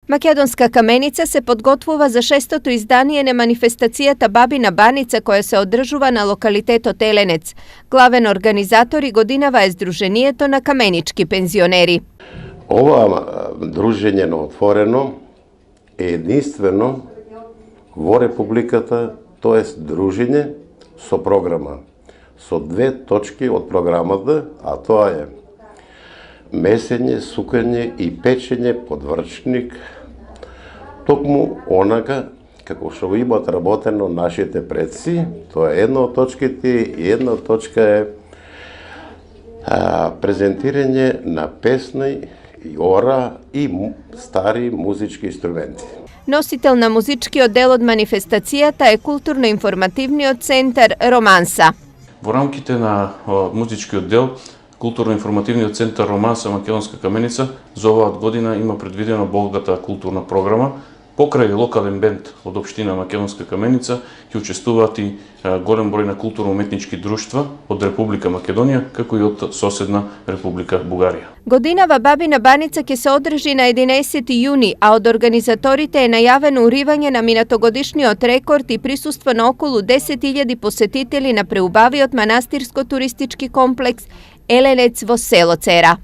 Македонска каменица се подготвува за 6-то издание на манифестацијата Бабина баница која се одржува на локалитетот Еленец. Главен организатор и годинава е Сдруженијето на каменички пензионери. Ова дружење на отворено е единствено во Републиката, тоест дружење со програма, со 2 точки од програмата, а тоа е месење, сукање и печење подвршник, токму онака како што имат работено нашите предци. Тоа е една од точките и една точка е презентирање на песни и ора и стари музички инструменти. Носител на музичкиот дел од манифестацијата е културно-информативниот центар Романса. Во рамките на музичкиот дел, културно-информативниот центар Романса Македонска каменица за оваа година има предвидена богата културна програма. Покрај локален бенд од општина Македонска каменица ќе учествуваат и голем број на културно-уметнички друштва од Република Македонија, како и од соседна Република Бугарија. Годинава Бабина баница ќе се одржи на 11 јуни, а од организаторите е најавено уривање на минатогодишниот рекорд и присуство на околу 10.000 посетители на преубавиот манастирско туристички комплекс Еленец во село Цера.